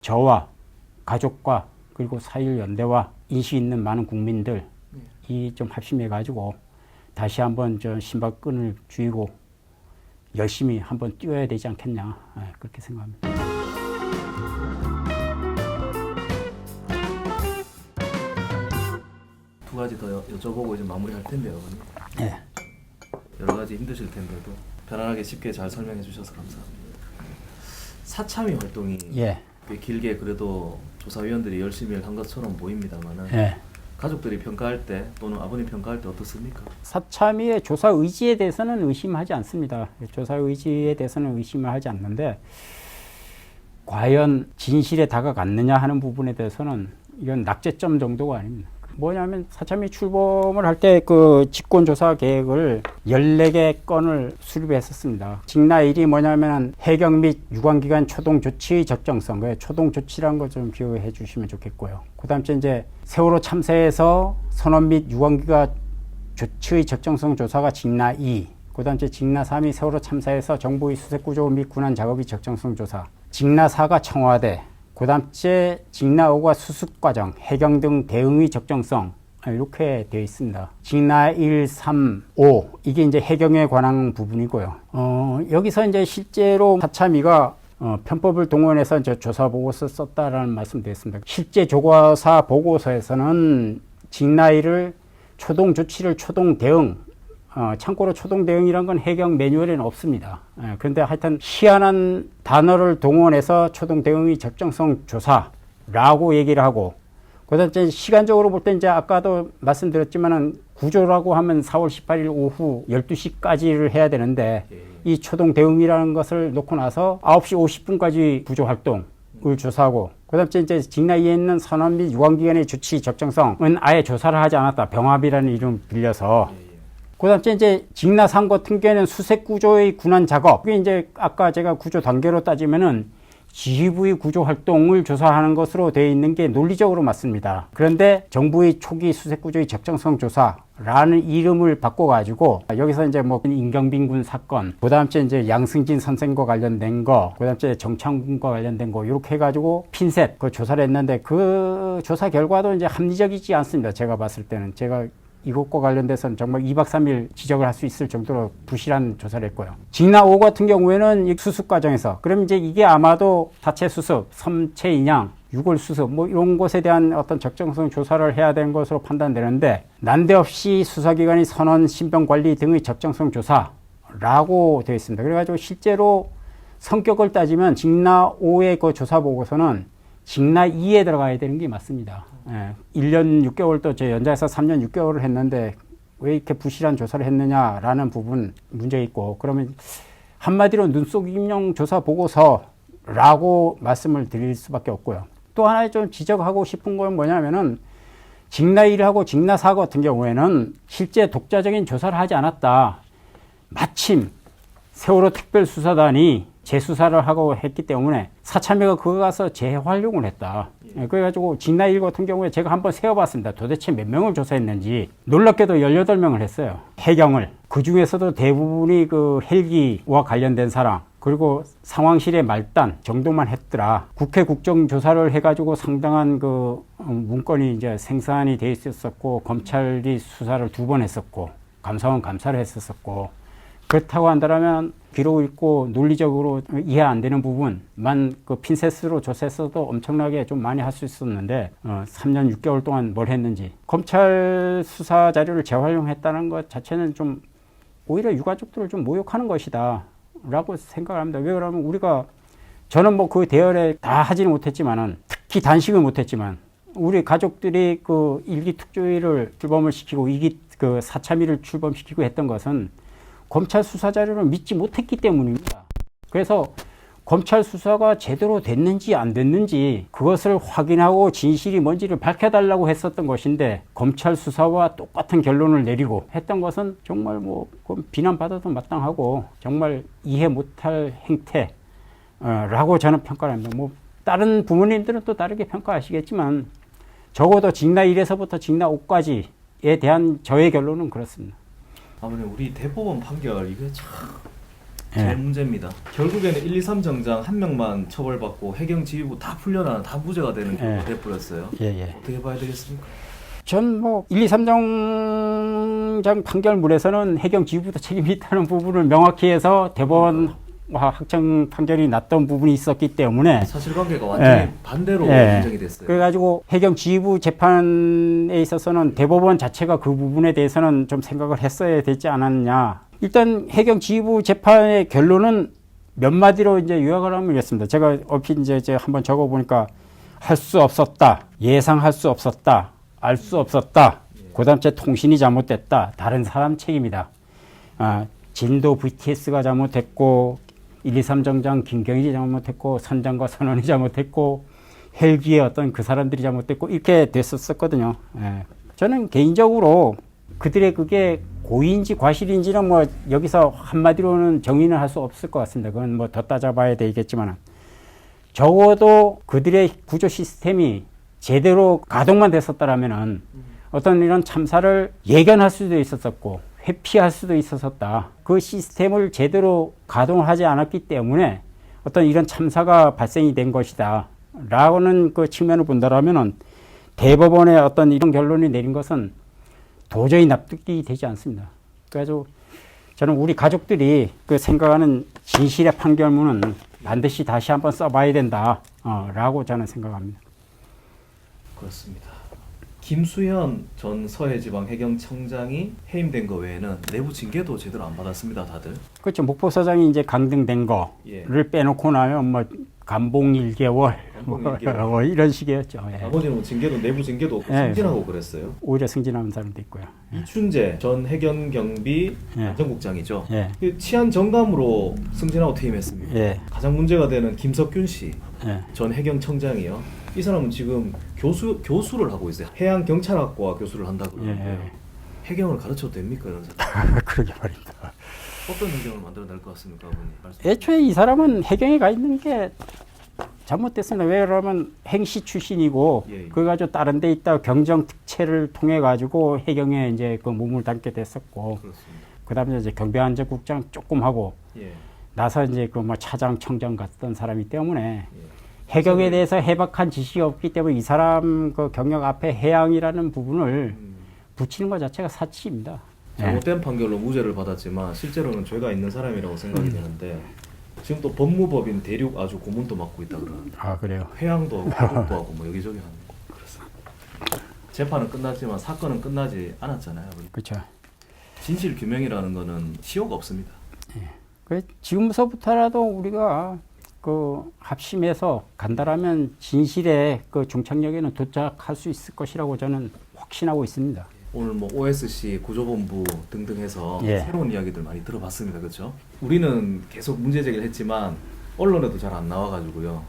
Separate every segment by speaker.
Speaker 1: 저와 가족과 그리고 4.1 연대와 인식 있는 많은 국민들이 좀 합심해가지고 다시 한번 저 신발끈을 쥐고 열심히 한번 뛰어야 되지 않겠냐, 그렇게 생각합니다.
Speaker 2: 두 가지 더 여쭤보고 이제 마무리할 텐데요, 어머니.
Speaker 1: 네.
Speaker 2: 여러 가지 힘드실 텐데도 편안하게 쉽게 잘 설명해 주셔서 감사합니다. 사참위 활동이
Speaker 1: 예.
Speaker 2: 꽤 길게 그래도 조사위원들이 열심히 한 것처럼 보입니다만은
Speaker 1: 예.
Speaker 2: 가족들이 평가할 때 또는 아버님 평가할 때 어떻습니까?
Speaker 1: 사참위의 조사 의지에 대해서는 의심하지 않습니다. 조사 의지에 대해서는 의심을 하지 않는데 과연 진실에 다가갔느냐 하는 부분에 대해서는 이건 낙제점 정도가 아닙니다. 뭐냐면 사참위 출범을 할 때 그 직권조사 계획을 14개 건을 수립했었습니다. 직나 1이 뭐냐면 해경 및 유관기관 초동 조치의 적정성, 그 초동 조치라는 거 좀 기억해 주시면 좋겠고요. 그 다음 이제 세월호 참사에서 선원 및 유관기관 조치의 적정성 조사가 직나 2, 그 다음 직나 3이 세월호 참사에서 정부의 수색구조 및 군안 작업의 적정성 조사, 직나 4가 청와대, 그 다음째 직나 5가 수습과정, 해경 등 대응의 적정성, 이렇게 되어 있습니다. 직나 1, 3, 5 이게 이제 해경에 관한 부분이고요. 여기서 이제 실제로 사참위가 편법을 동원해서 이제 조사 보고서 썼다라는 말씀드렸습니다. 실제 조사 보고서에서는 직나 1을 초동 조치를 초동 대응, 참고로 초동 대응이란 건 해경 매뉴얼에는 없습니다. 그런데 하여튼 희한한 단어를 동원해서 초동 대응의 적정성 조사라고 얘기를 하고, 그다음 이제 시간적으로 볼 때 이제 아까도 말씀드렸지만은 구조라고 하면 4월 18일 오후 12시까지를 해야 되는데 이 초동 대응이라는 것을 놓고 나서 9시 50분까지 구조 활동을 조사하고, 그다음 이제 직나 2에 있는 선원 및 유관기관의 조치 적정성은 아예 조사를 하지 않았다. 병합이라는 이름 빌려서. 그다음 이제 직나 3 같은 경우에는 수색 구조의 군안 작업. 그게 이제 아까 제가 구조 단계로 따지면은 지휘부의 구조 활동을 조사하는 것으로 되어 있는 게 논리적으로 맞습니다. 그런데 정부의 초기 수색 구조의 적정성 조사라는 이름을 바꿔가지고 여기서 이제 뭐 임경빈 군 사건, 그다음 이제 양승진 선생과 관련된 거, 그다음 정창군과 관련된 거 이렇게 해가지고 핀셋 그 조사를 했는데 그 조사 결과도 이제 합리적이지 않습니다. 제가 봤을 때는 제가 이것과 관련돼서는 정말 2박 3일 지적을 할 수 있을 정도로 부실한 조사를 했고요. 직나 5 같은 경우에는 이 수습 과정에서, 그럼 이제 이게 아마도 사체 수습, 섬체 인양, 유골 수습, 뭐 이런 것에 대한 어떤 적정성 조사를 해야 되는 것으로 판단되는데, 난데없이 수사기관의 선원, 신병 관리 등의 적정성 조사라고 되어 있습니다. 그래가지고 실제로 성격을 따지면 직나 5의 그 조사 보고서는 직나 2에 들어가야 되는 게 맞습니다. 1년 6개월 또 제 연장해서 3년 6개월을 했는데 왜 이렇게 부실한 조사를 했느냐라는 부분 문제 있고, 그러면 한마디로 눈속임용 조사 보고서라고 말씀을 드릴 수밖에 없고요. 또 하나 좀 지적하고 싶은 건 뭐냐면은 직나 1하고 직나 4 같은 경우에는 실제 독자적인 조사를 하지 않았다. 마침 세월호 특별수사단이 재수사를 하고 했기 때문에 사참위가 그거 가서 재활용을 했다. 그래가지고 직나 1 같은 경우에 제가 한번 세어봤습니다. 도대체 몇 명을 조사했는지. 놀랍게도 18명을 했어요. 해경을. 그 중에서도 대부분이 그 헬기와 관련된 사람, 그리고 상황실의 말단 정도만 했더라. 국회 국정조사를 해가지고 상당한 그 문건이 이제 생산이 돼 있었고, 검찰이 수사를 2번 했었고, 감사원 감사를 했었고, 그렇다고 한다면 귀로 읽고 논리적으로 이해 안 되는 부분만 그 핀셋으로 조사했어도 엄청나게 좀 많이 할 수 있었는데 3년 6개월 동안 뭘 했는지, 검찰 수사 자료를 재활용했다는 것 자체는 좀 오히려 유가족들을 좀 모욕하는 것이다 라고 생각을 합니다. 왜 그러면 저는 뭐 그 대열에 다 하지는 못했지만은, 특히 단식을 못했지만 우리 가족들이 그 일기 특조위를 출범을 시키고 그 사참위를 출범시키고 했던 것은 검찰 수사 자료를 믿지 못했기 때문입니다. 그래서 검찰 수사가 제대로 됐는지 안 됐는지 그것을 확인하고 진실이 뭔지를 밝혀달라고 했었던 것인데, 검찰 수사와 똑같은 결론을 내리고 했던 것은 정말 뭐 비난받아도 마땅하고 정말 이해 못할 행태라고 저는 평가를 합니다. 뭐 다른 부모님들은 또 다르게 평가하시겠지만 적어도 직나 1에서부터 직나 5까지에 대한 저의 결론은 그렇습니다.
Speaker 2: 아버님, 우리 대법원 판결 이게 참 제일 문제입니다. 결국에는 1, 2, 3 정장 한 명만 처벌받고 해경 지휘부 다 풀려나는 다 무죄가 되는 경우가 돼버렸어요. 어떻게 봐야 되겠습니까?
Speaker 1: 전 뭐 1, 2, 3정장 판결문에서는 해경 지휘부도 책임이 있다는 부분을 명확히 해서 대법원 확정 판결이 났던 부분이 있었기 때문에
Speaker 2: 사실관계가 완전히 반대로 인정이 됐어요.
Speaker 1: 그래가지고 해경 지휘부 재판에 있어서는 대법원 자체가 그 부분에 대해서는 좀 생각을 했어야 되지 않았냐. 일단 해경 지휘부 재판의 결론은 몇 마디로 이제 요약을 하면 이랬습니다. 제가 얼핏 이제 한번 적어보니까 할 수 없었다, 예상할 수 없었다, 알 수 없었다, 그다음 통신이 잘못됐다, 다른 사람 책임이다. 진도 VTS가 잘못했고 1, 2, 3정장 김경일이 잘못했고 선장과 선원이 잘못했고 헬기의 어떤 그 사람들이 잘못됐고 이렇게 됐었거든요. 저는 개인적으로 그들의 그게 고의인지 과실인지는 뭐 여기서 한마디로는 정의는 할 수 없을 것 같습니다. 그건 뭐 더 따져봐야 되겠지만 적어도 그들의 구조 시스템이 제대로 가동만 됐었다라면은 어떤 이런 참사를 예견할 수도 있었었고 회피할 수도 있었었다. 그 시스템을 제대로 가동을 하지 않았기 때문에 어떤 이런 참사가 발생이 된 것이다. 라고는 그 측면을 본다라면은 대법원의 어떤 이런 결론이 내린 것은 도저히 납득이 되지 않습니다. 그래서 저는 우리 가족들이 그 생각하는 진실의 판결문은 반드시 다시 한번 써봐야 된다. 라고 저는 생각합니다.
Speaker 2: 그렇습니다. 김수현 전 서해지방해경청장이 해임된 거 외에는 내부 징계도 제대로 안 받았습니다, 다들.
Speaker 1: 그렇죠. 목포서장이 이제 강등된 거를 빼놓고 나면 뭐 감봉 1개월, 뭐 이런 식이었죠.
Speaker 2: 나머지는 징계도 내부 징계도 없고 승진하고 그랬어요.
Speaker 1: 오히려 승진하는 사람도 있고요.
Speaker 2: 이춘재 전 해경경비 안전국장이죠. 치안 정감으로 승진하고 퇴임했습니다. 가장 문제가 되는 김석균 씨 전 해경청장이요. 이 사람은 지금 교수를 하고 있어요. 해양경찰학과 교수를 한다고 그러는데요. 해경을 가르쳐도 됩니까, 이런 사람?
Speaker 1: 그러게 말입니다.
Speaker 2: 어떤 해경을 만들어낼 것 같습니까, 아버님?
Speaker 1: 애초에 이 사람은 해경에 가 있는 게 잘못됐습니다. 왜 그러면 행시 출신이고 그거 가지고 다른 데 있다 경정 특채를 통해 가지고 해경에 이제 그 몸을 담게 됐었고, 그다음에 이제 경비안전국장 조금 하고 나서 이제 그 뭐 차장, 청장 갔던 사람이기 때문에. 해경에 대해서 해박한 지식이 없기 때문에 이 사람 그 경력 앞에 해양이라는 부분을 붙이는 것 자체가 사치입니다.
Speaker 2: 잘못된 판결로 무죄를 받았지만 실제로는 죄가 있는 사람이라고 생각이 되는데 지금 또 법무법인 대륙 아주 고문도 맡고 있다 그러는데.
Speaker 1: 그래요?
Speaker 2: 해양도 하고 국도 하고 뭐 여기저기 하는 거. 그렇습니다. 재판은 끝났지만 사건은 끝나지 않았잖아요.
Speaker 1: 그렇죠.
Speaker 2: 진실 규명이라는 거는 시효가 없습니다.
Speaker 1: 지금서부터라도 우리가 그 합심해서 간다라면 진실의 그 종착역에는 도착할 수 있을 것이라고 저는 확신하고 있습니다.
Speaker 2: 오늘 뭐 OSC 구조본부 등등 해서 새로운 이야기들 많이 들어봤습니다. 그렇죠? 우리는 계속 문제 제기를 했지만 언론에도 잘 안 나와가지고요.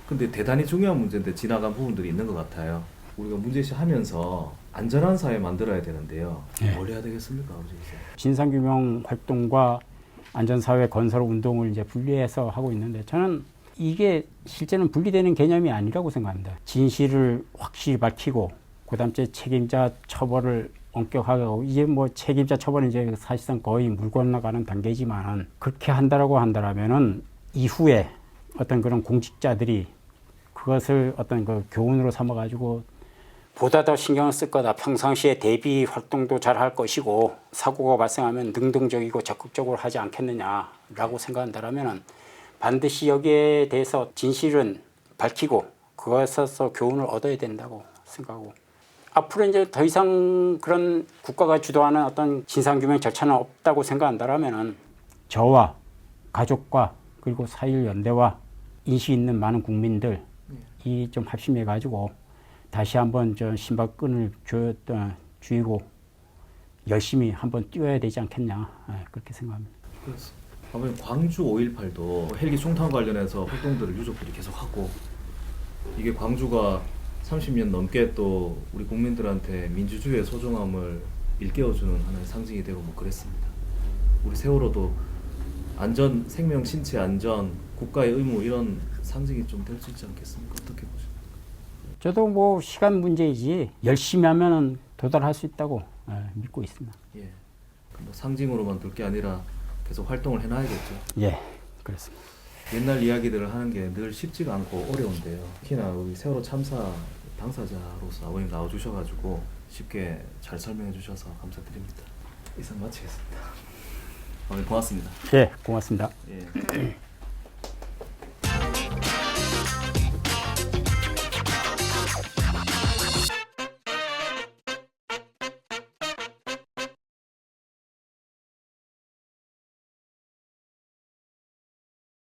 Speaker 2: 근데 대단히 중요한 문제인데 지나간 부분들이 있는 것 같아요. 우리가 문제시하면서 안전한 사회 만들어야 되는데요. 뭘 해야 되겠습니까?
Speaker 1: 진상규명 활동과 안전사회 건설 운동을 이제 분리해서 하고 있는데 저는 이게 실제는 분리되는 개념이 아니라고 생각합니다. 진실을 확실히 밝히고 그다음에 책임자 처벌을 엄격하게 하고 이제 뭐 책임자 처벌은 이제 사실상 거의 물 건너가는 단계지만 그렇게 한다면은 이후에 어떤 그런 공직자들이 그것을 어떤 그 교훈으로 삼아가지고 보다 더 신경을 쓸 거다. 평상시에 대비 활동도 잘 할 것이고 사고가 발생하면 능동적이고 적극적으로 하지 않겠느냐라고 생각한다면 반드시 여기에 대해서 진실은 밝히고 그것에서 교훈을 얻어야 된다고 생각하고 앞으로 이제 더 이상 그런 국가가 주도하는 어떤 진상규명 절차는 없다고 생각한다면 저와 가족과 그리고 4.1 연대와 인식 있는 많은 국민들이 좀 합심해 가지고 다시 한번 저 신발끈을 쥐고 열심히 한번 뛰어야 되지 않겠냐 그렇게 생각합니다.
Speaker 2: 아버님 광주 5.18도 헬기 총탄 관련해서 활동들을 유족들이 계속하고 이게 광주가 30년 넘게 또 우리 국민들한테 민주주의의 소중함을 일깨워주는 하나의 상징이 되고 뭐 그랬습니다. 우리 세월호도 안전, 생명, 신체 안전, 국가의 의무 이런 상징이 좀 될 수 있지 않겠습니까? 어떻게 보십니까?
Speaker 1: 저도 뭐 시간 문제이지 열심히 하면은 도달할 수 있다고 믿고 있습니다.
Speaker 2: 뭐 상징으로만 둘 게 아니라 계속 활동을 해놔야겠죠.
Speaker 1: 예, 그렇습니다.
Speaker 2: 옛날 이야기들을 하는 게 늘 쉽지가 않고 어려운데요. 특히나 우리 세월호 참사 당사자로서 아버님 나와주셔가지고 쉽게 잘 설명해 주셔서 감사드립니다. 이상 마치겠습니다. 아버님 고맙습니다.
Speaker 1: 예, 고맙습니다.
Speaker 2: 예.